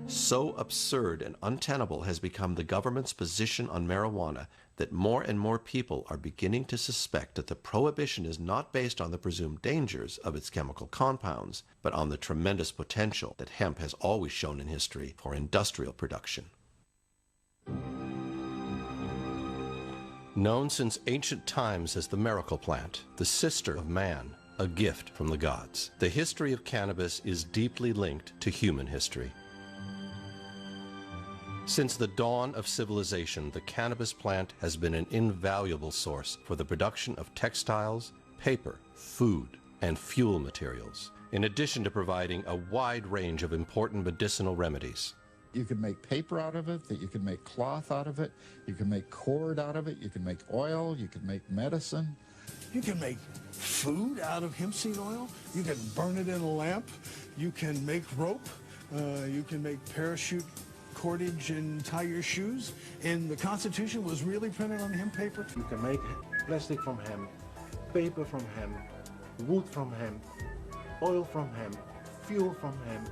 So absurd and untenable has become the government's position on marijuana that more and more people are beginning to suspect that the prohibition is not based on the presumed dangers of its chemical compounds, but on the tremendous potential that hemp has always shown in history for industrial production. Known since ancient times as the miracle plant, the sister of man, a gift from the gods, the history of cannabis is deeply linked to human history. Since the dawn of civilization, the cannabis plant has been an invaluable source for the production of textiles, paper, food, and fuel materials, in addition to providing a wide range of important medicinal remedies. You can make paper out of it, that you can make cloth out of it, you can make cord out of it, you can make oil, you can make medicine. You can make food out of hemp seed oil, you can burn it in a lamp, you can make rope, you can make parachute cordage and tie your shoes, and the Constitution was really printed on hemp paper. You can make plastic from hemp, paper from hemp, wood from hemp, oil from hemp, fuel from hemp,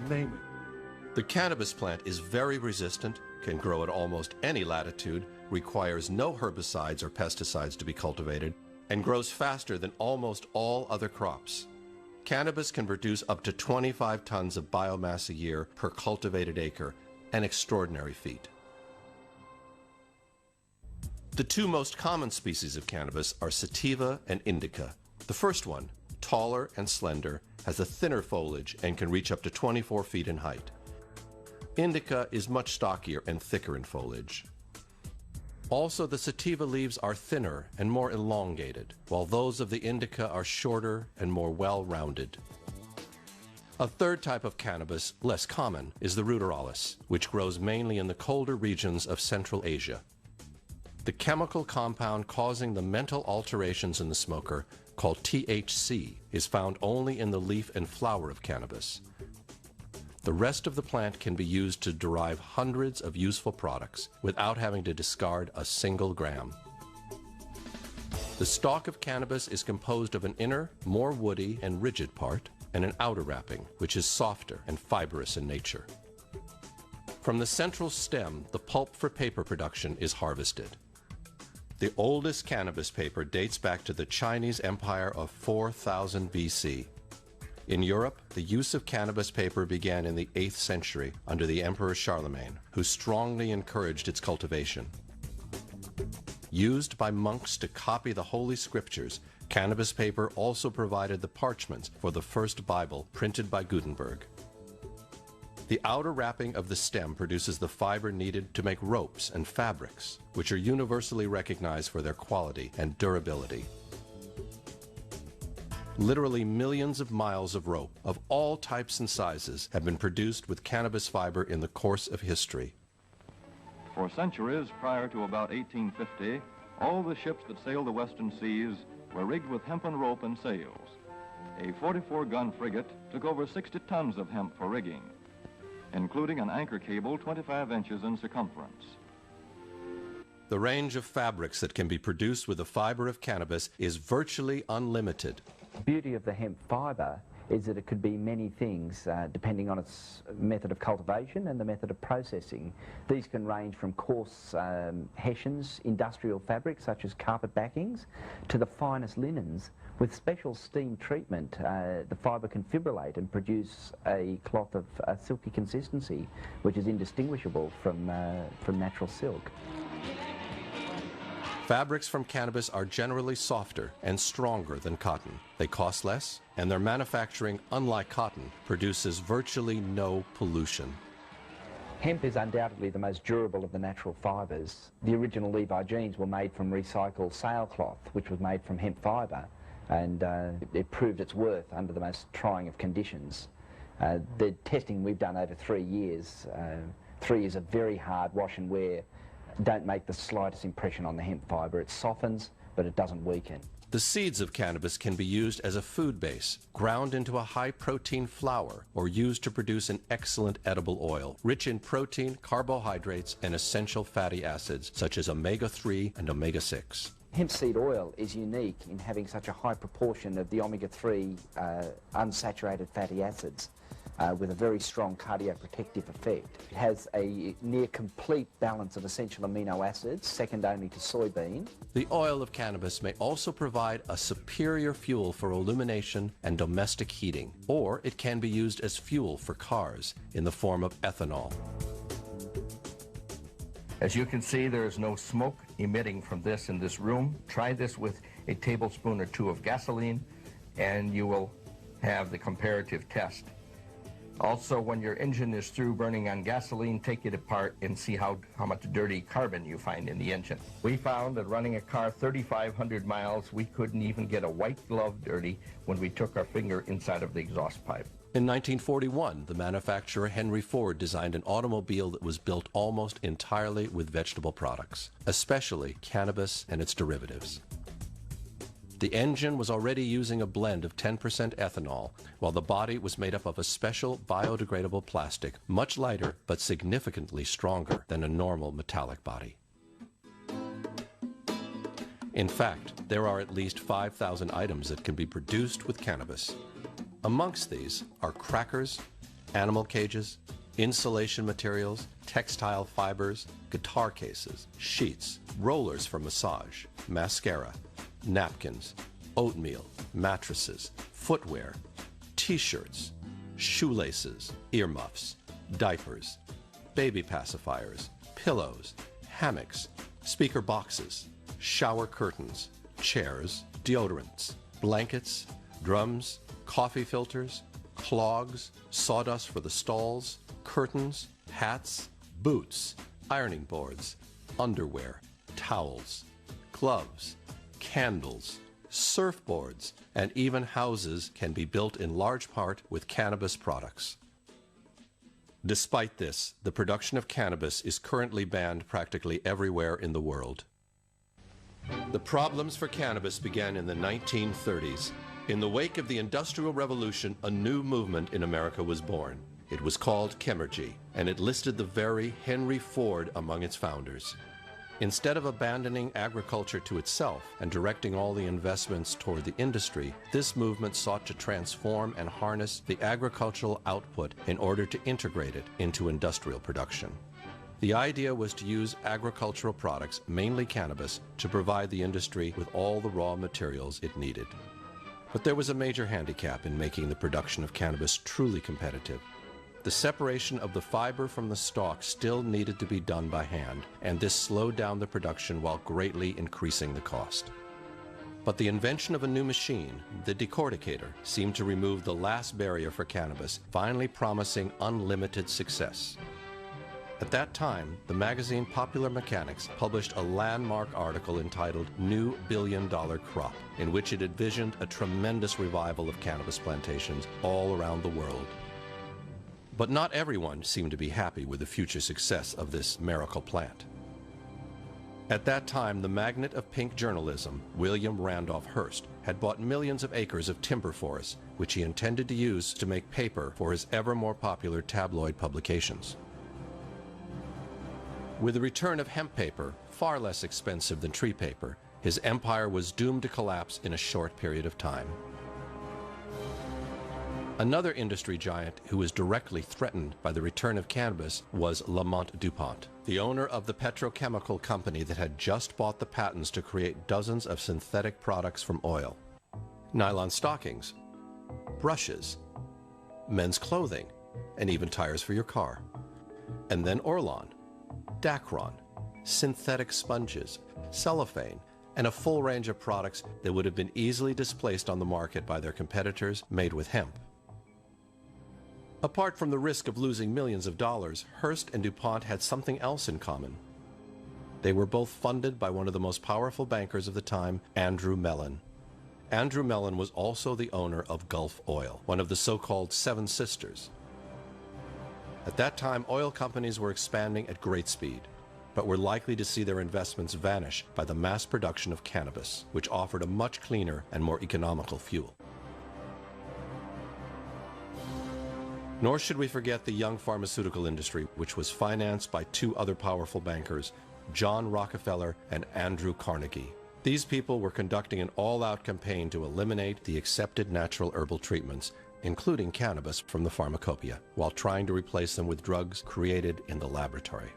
name it. The cannabis plant is very resistant, can grow at almost any latitude, requires no herbicides or pesticides to be cultivated, and grows faster than almost all other crops. Cannabis can produce up to 25 tons of biomass a year per cultivated acre, an extraordinary feat. The two most common species of cannabis are sativa and indica. The first one, taller and slender, has a thinner foliage and can reach up to 24 feet in height. Indica is much stockier and thicker in foliage. Also, the sativa leaves are thinner and more elongated, while those of the indica are shorter and more well-rounded. A third type of cannabis, less common, is the ruderalis, which grows mainly in the colder regions of Central Asia. The chemical compound causing the mental alterations in the smoker, called THC, is found only in the leaf and flower of cannabis. The rest of the plant can be used to derive hundreds of useful products without having to discard a single gram. The stalk of cannabis is composed of an inner, more woody and rigid part, and an outer wrapping, which is softer and fibrous in nature. From the central stem, the pulp for paper production is harvested. The oldest cannabis paper dates back to the Chinese Empire of 4000 BC. In Europe, the use of cannabis paper began in the 8th century under the Emperor Charlemagne, who strongly encouraged its cultivation. Used by monks to copy the Holy Scriptures, cannabis paper also provided the parchments for the first Bible printed by Gutenberg. The outer wrapping of the stem produces the fiber needed to make ropes and fabrics, which are universally recognized for their quality and durability. Literally millions of miles of rope of all types and sizes have been produced with cannabis fiber in the course of history. For centuries prior to about 1850, all the ships that sailed the western seas were rigged with hempen rope and sails. A 44-gun frigate took over 60 tons of hemp for rigging, including an anchor cable 25 inches in circumference. The range of fabrics that can be produced with the fiber of cannabis is virtually unlimited. The beauty of the hemp fibre is that it could be many things depending on its method of cultivation and the method of processing. These can range from coarse hessians, industrial fabrics such as carpet backings, to the finest linens. With special steam treatment, the fibre can fibrillate and produce a cloth of a silky consistency, which is indistinguishable from natural silk. Fabrics from cannabis are generally softer and stronger than cotton. They cost less, and their manufacturing, unlike cotton, produces virtually no pollution. Hemp is undoubtedly the most durable of the natural fibres. The original Levi jeans were made from recycled sailcloth, which was made from hemp fibre, and it proved its worth under the most trying of conditions. The testing we've done over 3 years, 3 years of very hard wash and wear, don't make the slightest impression on the hemp fibre. It softens, but it doesn't weaken. The seeds of cannabis can be used as a food base, ground into a high-protein flour, or used to produce an excellent edible oil, rich in protein, carbohydrates, and essential fatty acids, such as omega-3 and omega-6. Hemp seed oil is unique in having such a high proportion of the omega-3 unsaturated fatty acids. with a very strong cardioprotective effect. It has a near complete balance of essential amino acids, second only to soybean. The oil of cannabis may also provide a superior fuel for illumination and domestic heating, or it can be used as fuel for cars in the form of ethanol. As you can see, there is no smoke emitting from this in this room. Try this with a tablespoon or two of gasoline, and you will have the comparative test. Also, when your engine is through burning on gasoline, take it apart and see how much dirty carbon you find in the engine. We found that running a car 3,500 miles, we couldn't even get a white glove dirty when we took our finger inside of the exhaust pipe. In 1941, the manufacturer Henry Ford designed an automobile that was built almost entirely with vegetable products, especially cannabis and its derivatives. The engine was already using a blend of 10% ethanol, while the body was made up of a special biodegradable plastic, much lighter but significantly stronger than a normal metallic body. In fact, there are at least 5,000 items that can be produced with cannabis. Amongst these are crackers, animal cages, insulation materials, textile fibers, guitar cases, sheets, rollers for massage, mascara, napkins, oatmeal, mattresses, footwear, t-shirts, shoelaces, earmuffs, diapers, baby pacifiers, pillows, hammocks, speaker boxes, shower curtains, chairs, deodorants, blankets, drums, coffee filters, clogs, sawdust for the stalls, curtains, hats, boots, ironing boards, underwear, towels, gloves, candles, surfboards, and even houses can be built in large part with cannabis products. Despite this, the production of cannabis is currently banned practically everywhere in the world. The problems for cannabis began in the 1930s. In the wake of the Industrial Revolution, a new movement in America was born. It was called Chemergy, and it listed the very Henry Ford among its founders. Instead of abandoning agriculture to itself and directing all the investments toward the industry, this movement sought to transform and harness the agricultural output in order to integrate it into industrial production. The idea was to use agricultural products, mainly cannabis, to provide the industry with all the raw materials it needed. But there was a major handicap in making the production of cannabis truly competitive. The separation of the fiber from the stalk still needed to be done by hand, and this slowed down the production while greatly increasing the cost. But the invention of a new machine, the decorticator, seemed to remove the last barrier for cannabis, finally promising unlimited success. At that time, the magazine Popular Mechanics published a landmark article entitled New Billion-Dollar Crop, in which it envisioned a tremendous revival of cannabis plantations all around the world. But not everyone seemed to be happy with the future success of this miracle plant. At that time, the magnate of pink journalism, William Randal Hearst, had bought millions of acres of timber forests, which he intended to use to make paper for his ever more popular tabloid publications. With the return of hemp paper, far less expensive than tree paper, his empire was doomed to collapse in a short period of time. Another industry giant who was directly threatened by the return of cannabis was Lamont DuPont, the owner of the petrochemical company that had just bought the patents to create dozens of synthetic products from oil. Nylon stockings, brushes, men's clothing, and even tires for your car. And then Orlon, Dacron, synthetic sponges, cellophane, and a full range of products that would have been easily displaced on the market by their competitors made with hemp. Apart from the risk of losing millions of dollars, Hearst and DuPont had something else in common. They were both funded by one of the most powerful bankers of the time, Andrew Mellon. Andrew Mellon was also the owner of Gulf Oil, one of the so-called Seven Sisters. At that time, oil companies were expanding at great speed, but were likely to see their investments vanish by the mass production of cannabis, which offered a much cleaner and more economical fuel. Nor should we forget the young pharmaceutical industry, which was financed by two other powerful bankers, John Rockefeller and Andrew Carnegie. These people were conducting an all-out campaign to eliminate the accepted natural herbal treatments, including cannabis from the pharmacopoeia, while trying to replace them with drugs created in the laboratory.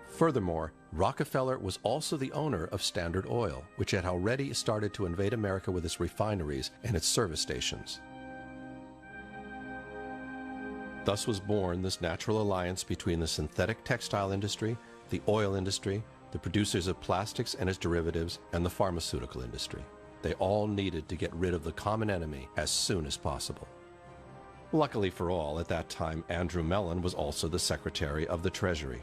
Furthermore, Rockefeller was also the owner of Standard Oil, which had already started to invade America with its refineries and its service stations. Thus was born this natural alliance between the synthetic textile industry, the oil industry, the producers of plastics and its derivatives, and the pharmaceutical industry. They all needed to get rid of the common enemy as soon as possible. Luckily for all, at that time, Andrew Mellon was also the Secretary of the Treasury.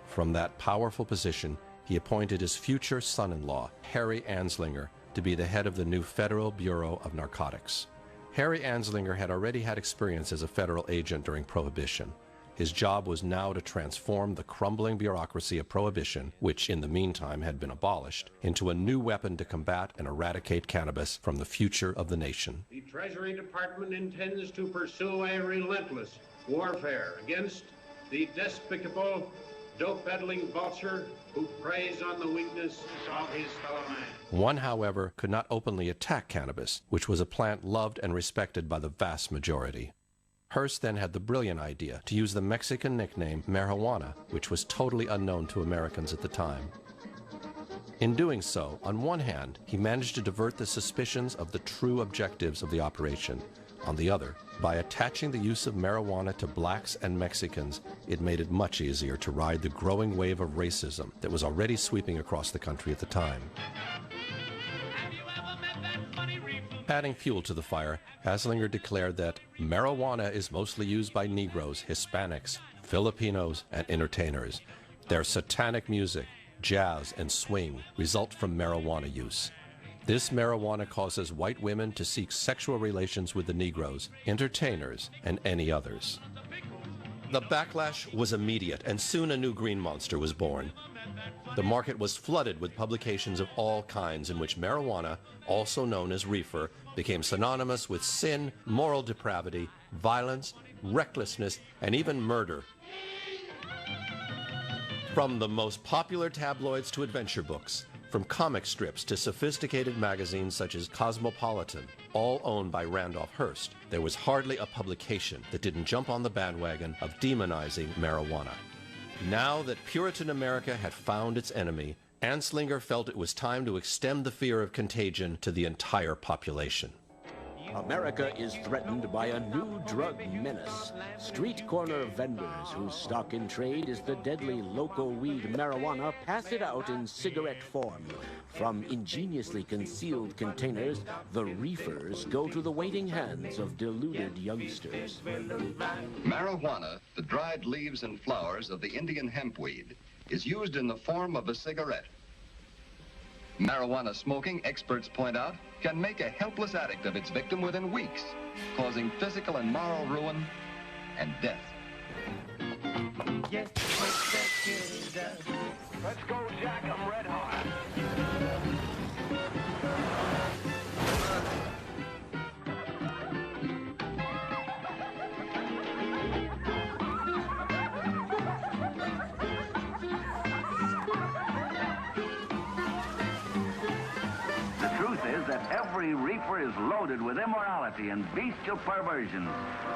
From that powerful position, he appointed his future son-in-law, Harry Anslinger, to be the head of the new Federal Bureau of Narcotics. Harry Anslinger had already had experience as a federal agent during Prohibition. His job was now to transform the crumbling bureaucracy of Prohibition, which in the meantime had been abolished, into a new weapon to combat and eradicate cannabis from the future of the nation. The Treasury Department intends to pursue a relentless warfare against the despicable, dope-peddling vulture who preys on the weakness of his fellow man. One, however, could not openly attack cannabis, which was a plant loved and respected by the vast majority. Hearst then had the brilliant idea to use the Mexican nickname marijuana, which was totally unknown to Americans at the time. In doing so, on one hand, he managed to divert the suspicions of the true objectives of the operation. On the other, by attaching the use of marijuana to blacks and Mexicans, it made it much easier to ride the growing wave of racism that was already sweeping across the country at the time. Adding fuel to the fire, Anslinger declared that marijuana is mostly used by Negroes, Hispanics, Filipinos, and entertainers. Their satanic music, jazz, and swing result from marijuana use. This marijuana causes white women to seek sexual relations with the Negroes, entertainers, and any others. The backlash was immediate, and soon a new green monster was born. The market was flooded with publications of all kinds in which marijuana, also known as reefer, became synonymous with sin, moral depravity, violence, recklessness, and even murder. From the most popular tabloids to adventure books, from comic strips to sophisticated magazines such as Cosmopolitan, all owned by Randolph Hearst, there was hardly a publication that didn't jump on the bandwagon of demonizing marijuana. Now that Puritan America had found its enemy, Anslinger felt it was time to extend the fear of contagion to the entire population. America is threatened by a new drug menace. Street corner vendors whose stock in trade is the deadly local weed marijuana pass it out in cigarette form. From ingeniously concealed containers, the reefers go to the waiting hands of deluded youngsters. Marijuana, the dried leaves and flowers of the Indian hempweed, is used in the form of a cigarette. Marijuana smoking, experts point out, can make a helpless addict of its victim within weeks, causing physical and moral ruin and death. Yes, let's go, Jack. I'm red hot. That every reefer is loaded with immorality and bestial perversions,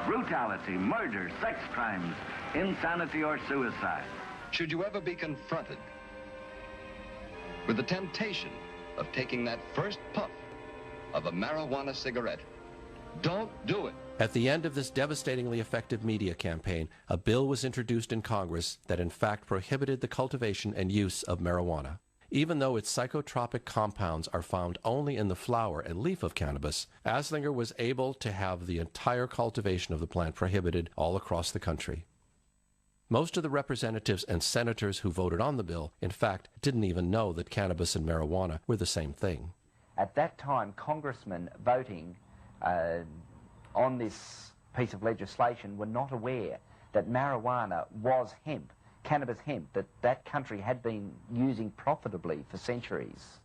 brutality, murder, sex crimes, insanity, or suicide. Should you ever be confronted with the temptation of taking that first puff of a marijuana cigarette, don't do it. At the end of this devastatingly effective media campaign, a bill was introduced in Congress that in fact prohibited the cultivation and use of marijuana. Even though its psychotropic compounds are found only in the flower and leaf of cannabis, Anslinger was able to have the entire cultivation of the plant prohibited all across the country. Most of the representatives and senators who voted on the bill, in fact, didn't even know that cannabis and marijuana were the same thing. At that time, congressmen voting on this piece of legislation were not aware that marijuana was hemp. Cannabis hemp that country had been using profitably for centuries.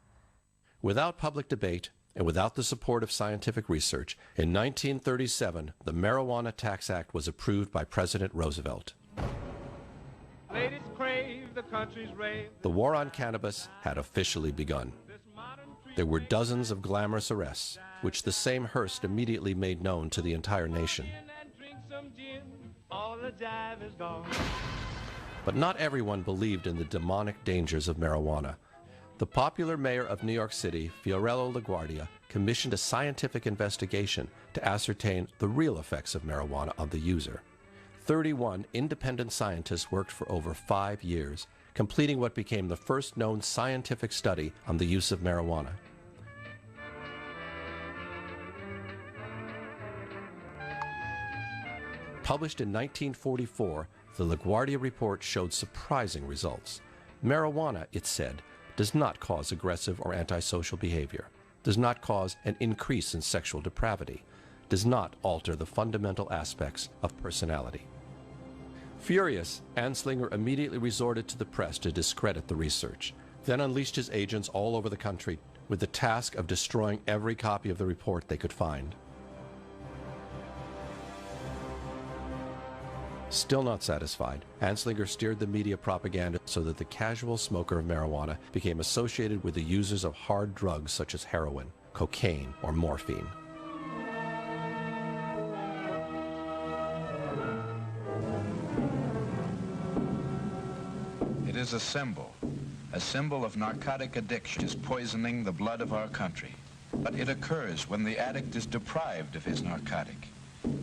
Without public debate and without the support of scientific research, in 1937, the Marijuana Tax Act was approved by President Roosevelt. Ladies crave the country's rave. The war on cannabis had officially begun. There were dozens of glamorous arrests, which the same Hearst immediately made known to the entire nation. But not everyone believed in the demonic dangers of marijuana. The popular mayor of New York City, Fiorello LaGuardia, commissioned a scientific investigation to ascertain the real effects of marijuana on the user. 31 independent scientists worked for over 5 years, completing what became the first known scientific study on the use of marijuana. Published in 1944, the LaGuardia report showed surprising results. Marijuana, it said, does not cause aggressive or antisocial behavior, does not cause an increase in sexual depravity, does not alter the fundamental aspects of personality. Furious, Anslinger immediately resorted to the press to discredit the research, then unleashed his agents all over the country with the task of destroying every copy of the report they could find. Still not satisfied, Anslinger steered the media propaganda so that the casual smoker of marijuana became associated with the users of hard drugs such as heroin, cocaine, or morphine. It is a symbol of narcotic addiction. It is poisoning the blood of our country. But it occurs when the addict is deprived of his narcotic.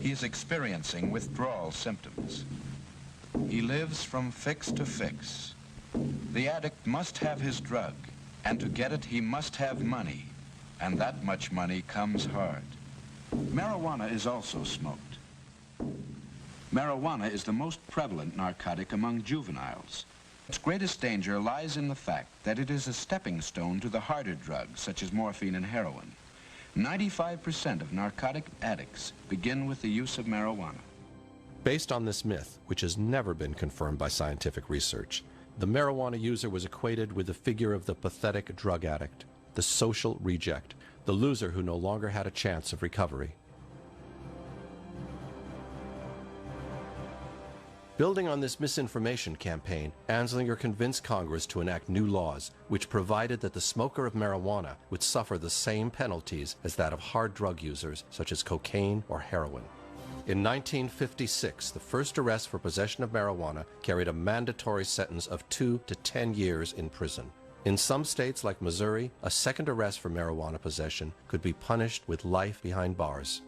He is experiencing withdrawal symptoms. He lives from fix to fix. The addict must have his drug, and to get it he must have money, and that much money comes hard. Marijuana is also smoked. Marijuana is the most prevalent narcotic among juveniles. Its greatest danger lies in the fact that it is a stepping stone to the harder drugs such as morphine and heroin. 95% of narcotic addicts begin with the use of marijuana. Based on this myth, which has never been confirmed by scientific research, the marijuana user was equated with the figure of the pathetic drug addict, the social reject, the loser who no longer had a chance of recovery. Building on this misinformation campaign, Anslinger convinced Congress to enact new laws which provided that the smoker of marijuana would suffer the same penalties as that of hard drug users such as cocaine or heroin. In 1956, the first arrest for possession of marijuana carried a mandatory sentence of 2 to 10 years in prison. In some states like Missouri, a second arrest for marijuana possession could be punished with life behind bars.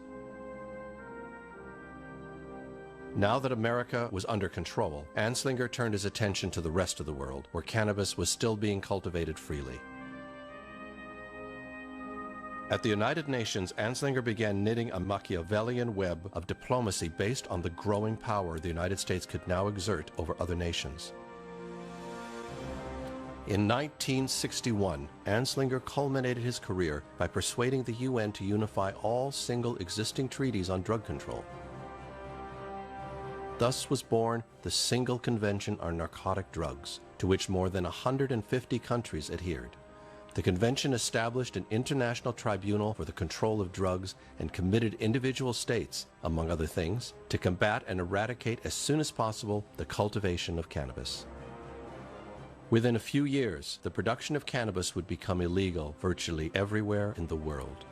Now that America was under control, Anslinger turned his attention to the rest of the world, where cannabis was still being cultivated freely. At the United Nations, Anslinger began knitting a Machiavellian web of diplomacy based on the growing power the United States could now exert over other nations. In 1961, Anslinger culminated his career by persuading the UN to unify all single existing treaties on drug control. Thus was born the Single Convention on Narcotic Drugs, to which more than 150 countries adhered. The convention established an international tribunal for the control of drugs and committed individual states, among other things, to combat and eradicate as soon as possible the cultivation of cannabis. Within a few years, the production of cannabis would become illegal virtually everywhere in the world.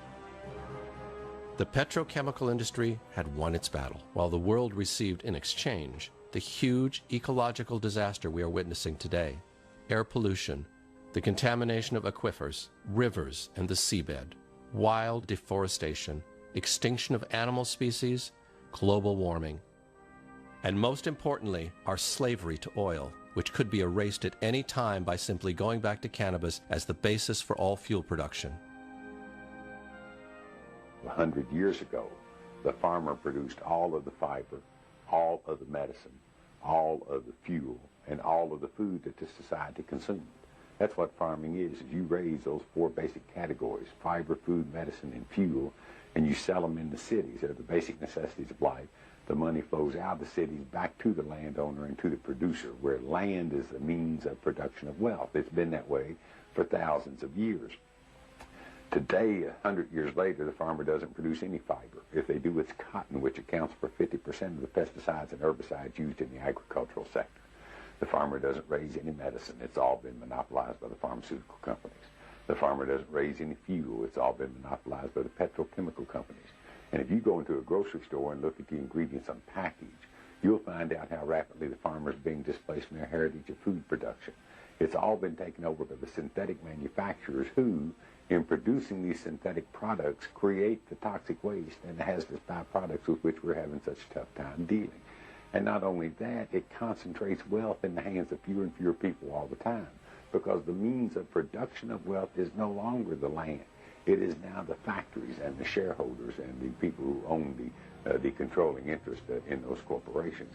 The petrochemical industry had won its battle, while the world received in exchange the huge ecological disaster we are witnessing today: air pollution, the contamination of aquifers, rivers, and the seabed, wild deforestation, extinction of animal species, global warming, and most importantly, our slavery to oil, which could be erased at any time by simply going back to cannabis as the basis for all fuel production. 100 years ago, the farmer produced all of the fiber, all of the medicine, all of the fuel, and all of the food that the society consumed. That's what farming is you raise those 4 basic categories: fiber, food, medicine, and fuel, and you sell them in the cities. They're the basic necessities of life. The money flows out of the cities back to the landowner and to the producer, where land is the means of production of wealth. It's been that way for thousands of years. Today, 100 years later, the farmer doesn't produce any fiber. If they do, it's cotton, which accounts for 50% of the pesticides and herbicides used in the agricultural sector. The farmer doesn't raise any medicine. It's all been monopolized by the pharmaceutical companies. The farmer doesn't raise any fuel. It's all been monopolized by the petrochemical companies. And if you go into a grocery store and look at the ingredients on package, you'll find out how rapidly the farmer is being displaced from their heritage of food production. It's all been taken over by the synthetic manufacturers who, in producing these synthetic products, create the toxic waste and the hazardous byproducts with which we're having such a tough time dealing. And not only that, it concentrates wealth in the hands of fewer and fewer people all the time, because the means of production of wealth is no longer the land. It is now the factories and the shareholders and the people who own the controlling interest in those corporations.